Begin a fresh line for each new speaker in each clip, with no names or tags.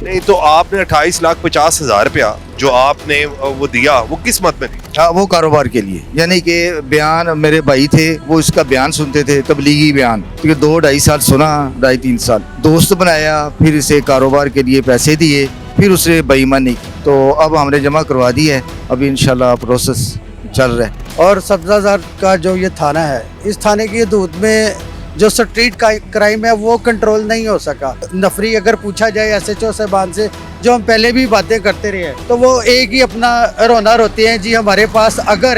نہیں تو آپ نے 28,50,000 روپیہ جو آپ نے وہ دیا وہ کس مت میں دیا؟
ہاں وہ کاروبار کے لیے، یعنی کہ بیان میرے بھائی تھے وہ اس کا بیان سنتے تھے، تبلیغی بیان، کیونکہ 2-2.5 سال سنا، 2.5-3 سال دوست بنایا، پھر اسے کاروبار کے لیے پیسے دیے، پھر اسے بے ایمانی کی، تو اب ہم نے جمع کروا دی ہے، ابھی انشاءاللہ پروسیس چل رہا ہے۔
اور سبزہ زار کا جو یہ تھانہ ہے، اس تھانے کی حدود میں جو سٹریٹ کرائم ہے وہ کنٹرول نہیں ہو سکا۔ نفری اگر پوچھا جائے ایس ایچ او صاحبان سے، جو ہم پہلے بھی باتیں کرتے رہے ہیں، تو وہ ایک ہی اپنا رونا روتے ہیں، جی ہمارے پاس اگر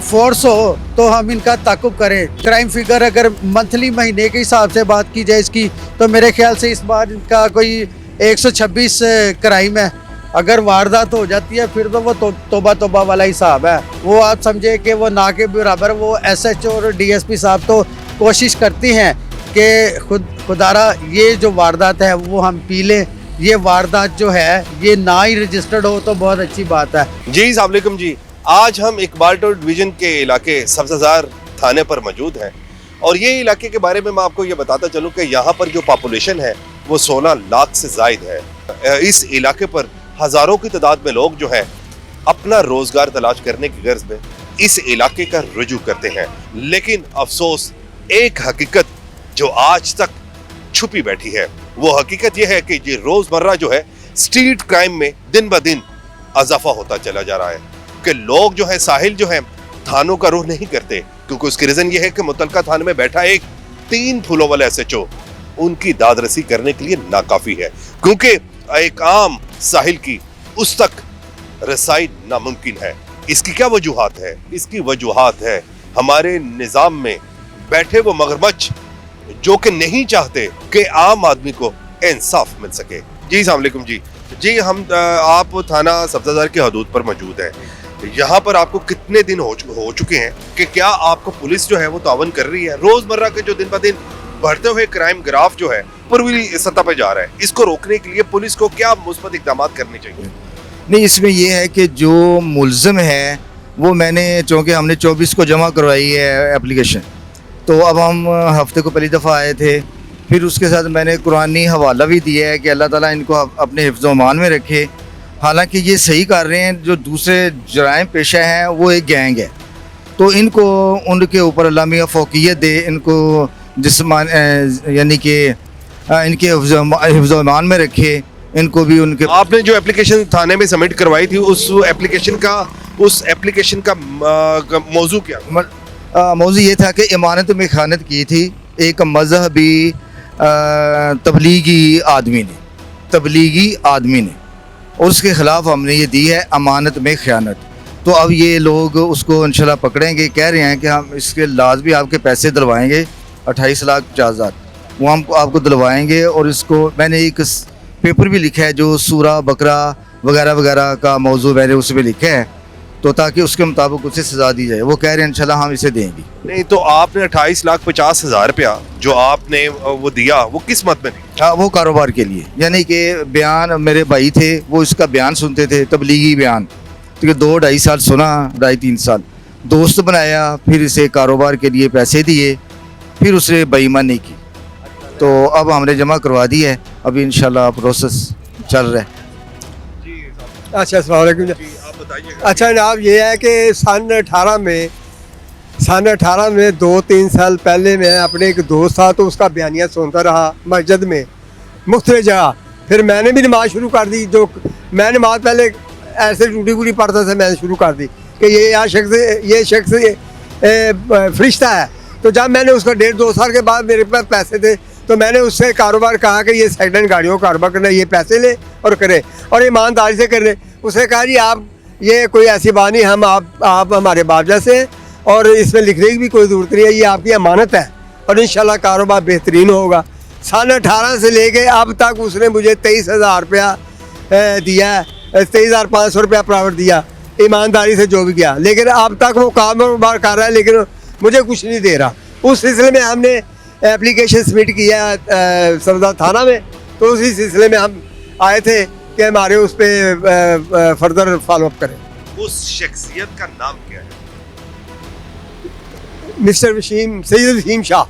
فورس ہو تو ہم ان کا تعاقب کریں۔ کرائم فگر اگر منتھلی مہینے کے حساب سے بات کی جائے اس کی، تو میرے خیال سے اس بار ان کا کوئی 126 کرائم ہے۔ اگر واردات ہو جاتی ہے پھر تو وہ توبہ توبہ والا حساب ہے، وہ آپ سمجھے کہ وہ نہ کے برابر۔ وہ ایس ایچ او اور ڈی ایس پی صاحب تو کوشش کرتی ہیں کہ خدارہ یہ جو واردات ہے وہ ہم پی لیں، یہ واردات جو ہے یہ نہ ہی رجسٹرڈ ہو تو بہت اچھی بات ہے۔
جی السلام علیکم جی، آج ہم اقبال ٹول ڈویژن کے علاقے سبزہ زار تھانے پر موجود ہیں، اور یہ علاقے کے بارے میں آپ کو یہ بتاتا چلوں کہ یہاں پر جو پاپولیشن ہے وہ 16 لاکھ سے زائد ہے۔ اس علاقے پر ہزاروں کی تعداد میں لوگ جو ہیں اپنا روزگار تلاش کرنے کی غرض میں اس علاقے کا رجوع کرتے ہیں، لیکن افسوس ایک حقیقت جو آج تک چھپی بیٹھی ہے، وہ حقیقت یہ ہے کہ یہ روزمرہ جو ہے سٹریٹ کرائم میں دن بہ دن اضافہ ہوتا چلا جا رہا ہے، کہ لوگ جو ہے ساحل جو ہے تھانوں کا رخ نہیں کرتے، کیونکہ اس کی ریزن یہ ہے کہ متعلقہ تھانے میں بیٹھا ایک 3 پھولوں والا ایس ایچ او ان کی داد رسی کرنے کے لیے ناکافی ہے، کیونکہ ایک عام ساحل کی اس تک رسائی ناممکن ہے۔ اس کی کیا وجوہات ہے؟ اس کی وجوہات ہے ہمارے نظام میں بیٹھے وہ مگرمچھ جو کہ نہیں چاہتے کہ عام آدمی کو انصاف مل سکے۔ جی السلام علیکم جی ہم آپ تھانہ سبزہ زار کی حدود پر موجود ہیں، یہاں پر آپ کو کتنے دن ہو چکے ہیں کہ کیا آپ کو پولیس جو ہے وہ تعاون کر رہی ہے؟ روزمرہ کے جو دن بہ دن بڑھتے ہوئے کرائم گراف جو ہے پوری سطح پہ جا رہا ہے، اس کو روکنے کے لیے پولیس کو کیا مثبت اقدامات کرنے چاہیے؟
نہیں، اس میں یہ ہے کہ جو ملزم ہے وہ میں نے، چونکہ ہم نے 24 کو جمع کروائی ہے اپلیکیشن، تو اب ہم ہفتے کو پہلی دفعہ آئے تھے، پھر اس کے ساتھ میں نے قرآنی حوالہ بھی دیا ہے کہ اللہ تعالیٰ ان کو اپنے حفظ و امان میں رکھے۔ حالانکہ یہ صحیح کر رہے ہیں، جو دوسرے جرائم پیشہ ہیں وہ ایک گینگ ہے، تو ان کو ان کے اوپر اللہ میاں فوقیت دے، ان کو جسمان یعنی کہ ان کے حفظ و امان میں رکھے، ان کو بھی ان کے۔
آپ نے جو اپلیکیشن تھانے میں سبمٹ کروائی تھی اس اپلیکیشن کا موضوع کیا؟
موضوع یہ تھا کہ امانت میں خیانت کی تھی ایک مذہبی تبلیغی آدمی نے، اور اس کے خلاف ہم نے یہ دی ہے امانت میں خیانت۔ تو اب یہ لوگ اس کو انشاءاللہ پکڑیں گے، کہہ رہے ہیں کہ ہم اس کے لازمی آپ کے پیسے دلوائیں گے، 28,50,000 وہ ہم کو آپ کو دلوائیں گے، اور اس کو میں نے ایک پیپر بھی لکھا ہے جو سورہ بقرہ وغیرہ وغیرہ کا موضوع میں نے اس پہ لکھا ہے، تو تاکہ اس کے مطابق اسے سزا دی جائے۔ وہ کہہ رہے ہیں انشاءاللہ ہم اسے دیں گے۔
نہیں تو آپ نے 28,50,000 روپیہ جو آپ نے وہ دیا وہ کس مت میں دیا؟
ہاں وہ کاروبار کے لیے، یعنی کہ بیان میرے بھائی تھے وہ اس کا بیان سنتے تھے، تبلیغی بیان، کیونکہ 2-2.5 سال سنا، 2.5-3 سال دوست بنایا، پھر اسے کاروبار کے لیے پیسے دیے، پھر اسے بے ایمانی کی، تو اب ہم نے جمع کروا دی ہے، ابھی انشاءاللہ پروسیس چل رہا ہے۔
اچھا السلام علیکم۔
آپ بتائیے۔
اچھا جناب، یہ ہے کہ سن 18 میں 2-3 سال پہلے میں اپنے ایک دوست تھا تو اس کا بیانیہ سنتا رہا مسجد میں مختلف جگہ، پھر میں نے بھی نماز شروع کر دی، جو میں نماز پہلے ایسے ٹوٹی پوٹی پڑھتا تھا، میں نے شروع کر دی کہ یہ شخص فرشتہ ہے۔ تو جب میں نے اس کا 1.5-2 سال کے بعد میرے پاس پیسے تھے تو میں نے اس سے کاروبار کہا کہ یہ سیکنڈ ہینڈ گاڑیوں کا کاروبار کرنا، یہ پیسے لے اور کرے اور ایمانداری سے کرے۔ اس نے کہا جی آپ یہ کوئی ایسی بات نہیں، آپ ہمارے باپ جیسے ہیں اور اس میں لکھنے کی بھی کوئی ضرورت نہیں ہے، یہ آپ کی امانت ہے اور انشاءاللہ کاروبار بہترین ہوگا۔ سن 18 سے لے کے اب تک اس نے مجھے 23,000 روپیہ دیا ہے، 23,500 روپیہ پرائیویٹ دیا، ایمانداری سے جو بھی کیا، لیکن اب تک وہ کاروبار کر رہا ہے لیکن مجھے کچھ نہیں دے رہا۔ اس سلسلے میں ہم نے اپلیکیشن سبمٹ کیا ہے سبزہ تھانہ میں، تو اسی سلسلے میں ہم آئے تھے کہ ہمارے اس پہ فردر فالو اپ کریں۔
اس شخصیت کا نام کیا ہے؟
مسٹر سید وسیم شاہ۔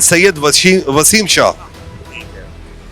سید وسیم شاہ۔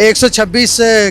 126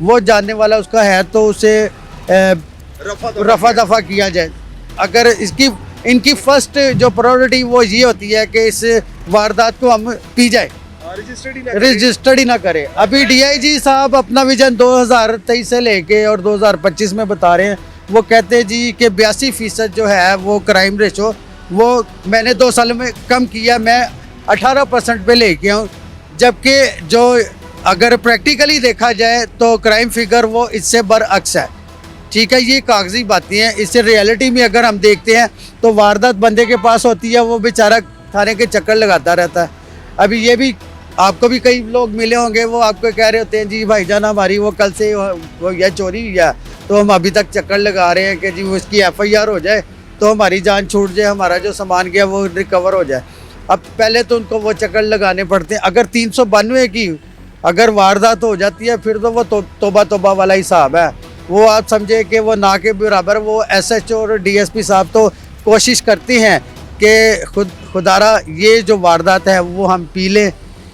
وہ جاننے والا اس کا ہے تو اسے رفع دفع کیا جائے. اگر ان کی فرسٹ جو پرائورٹی وہ یہ ہوتی ہے کہ اس واردات کو ہم پی جائے, رجسٹرڈ ہی نہ کرے. ابھی ڈی آئی جی صاحب اپنا ویژن 2023 سے لے کے اور 2025 میں بتا رہے ہیں, وہ کہتے ہیں جی کہ 82% جو ہے وہ کرائم ریشو وہ میں نے 2 سال میں کم کیا, میں 18% پہ لے کے آؤں. جبکہ جو اگر پریکٹیکلی دیکھا جائے تو کرائم فگر وہ اس سے برعکس ہے. ٹھیک ہے, یہ کاغذی باتیں ہیں. اس سے ریئلٹی میں اگر ہم دیکھتے ہیں تو واردات بندے کے پاس ہوتی ہے, وہ بیچارہ تھانے کے چکر لگاتا رہتا ہے. ابھی یہ بھی آپ کو بھی کئی لوگ ملے ہوں گے, وہ آپ کو کہہ رہے ہوتے ہیں جی بھائی جان ہماری وہ کل سے وہ یہ چوری ہوئی ہے تو ہم ابھی تک چکر لگا رہے ہیں کہ جی اس کی FIR ہو جائے تو ہماری جان چھوٹ جائے, ہمارا جو سامان گیا وہ ریکور ہو جائے. اب پہلے تو ان کو وہ چکر لگانے پڑتے ہیں. اگر 392 کی اگر واردات ہو جاتی ہے پھر تو وہ توبہ والا حساب ہے. وہ آپ سمجھے کہ وہ نہ کے برابر. وہ SHO اور DSP صاحب تو کوشش کرتے ہیں کہ خدارہ یہ جو واردات ہے وہ ہم پی لیں.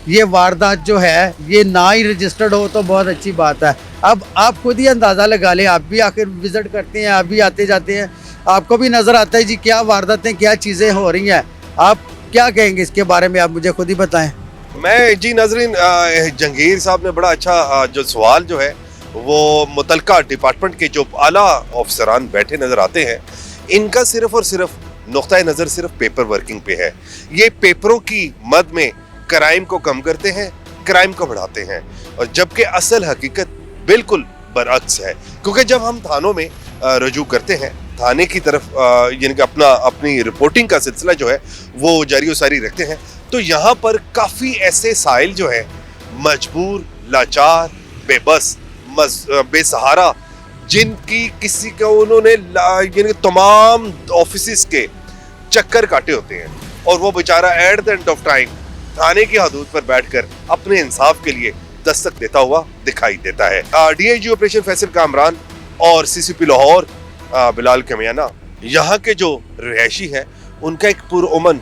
یہ واردات جو ہے یہ نہ ہی رجسٹرڈ ہو تو بہت اچھی بات ہے. اب آپ خود ہی اندازہ لگا لیں, آپ بھی آخر وزٹ کرتے ہیں, آپ بھی آتے جاتے ہیں, آپ کو بھی نظر آتا ہے جی کیا وارداتیں کیا چیزیں ہو رہی ہیں. آپ کیا کہیں گے اس کے بارے میں, آپ مجھے خود ہی بتائیں.
میں جی ناظرین, جہانگیر صاحب نے بڑا اچھا جو سوال جو ہے وہ متعلقہ ڈپارٹمنٹ کے جو اعلیٰ افسران بیٹھے نظر آتے ہیں, ان کا صرف اور صرف نقطۂ نظر صرف پیپر ورکنگ پہ ہے. یہ پیپروں کی مد میں کرائم کو کم کرتے ہیں, کرائم کو بڑھاتے ہیں, اور جبکہ اصل حقیقت بالکل برعکس ہے. کیونکہ جب ہم تھانوں میں رجوع کرتے ہیں, تھانے کی طرف یعنی کہ اپنی رپورٹنگ کا سلسلہ جو ہے وہ جاری و ساری رکھتے ہیں, تو یہاں پر کافی ایسے سائل جو ہیں مجبور, لاچار, بے بس, بے سہارا, جن کی کسی کو انہوں نے یعنی تمام آفیسز کے چکر کاٹے ہوتے ہیں, اور وہ بیچارہ at the end of time تھانے کی حدود پر بیٹھ کر اپنے انصاف کے لیے دستک دیتا ہوا دکھائی دیتا ہے. DIG آپریشن فیصل کامران اور CCP لاہور بلال کمیانہ یہاں کے جو رہائشی ہیں ان کا ایک پرامن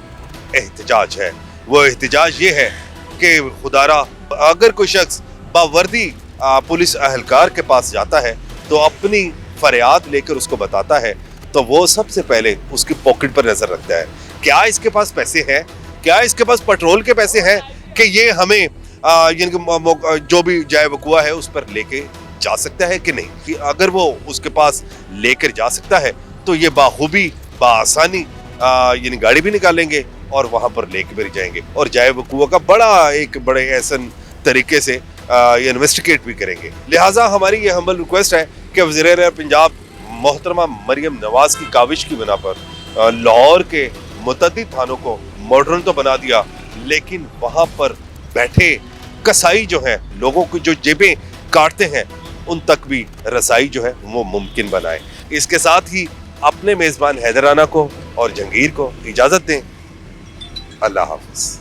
احتجاج ہے. وہ احتجاج یہ ہے کہ خدارہ اگر کوئی شخص باوردی پولیس اہلکار کے پاس جاتا ہے تو اپنی فریاد لے کر اس کو بتاتا ہے, تو وہ سب سے پہلے اس کی پاکٹ پر نظر رکھتا ہے. کیا اس کے پاس پیسے ہیں, کیا اس کے پاس پیٹرول کے پیسے ہیں کہ یہ ہمیں یعنی کہ جو بھی جائے وقوع ہے اس پر لے کے جا سکتا ہے کہ نہیں. اگر وہ اس کے پاس لے کر جا سکتا ہے تو یہ باخوبی بآسانی یعنی گاڑی بھی نکالیں گے اور وہاں پر لے کے بھی جائیں گے, اور جائے وقوع کا بڑے احسن طریقے سے انویسٹیگیٹ بھی کریں گے. لہٰذا ہماری یہ ہمبل ریکویسٹ ہے کہ وزیر اعلیٰ پنجاب محترمہ مریم نواز کی کاوش کی بنا پر لاہور کے متعدد تھانوں کو ماڈرن تو بنا دیا, لیکن وہاں پر بیٹھے کسائی جو ہیں, لوگوں کو جو جیبیں کاٹتے ہیں, ان تک بھی رسائی جو ہے وہ ممکن بنائے. اس کے ساتھ ہی اپنے میزبان حیدرانہ کو اور جہانگیر کو اجازت دیں. اللہ حافظ.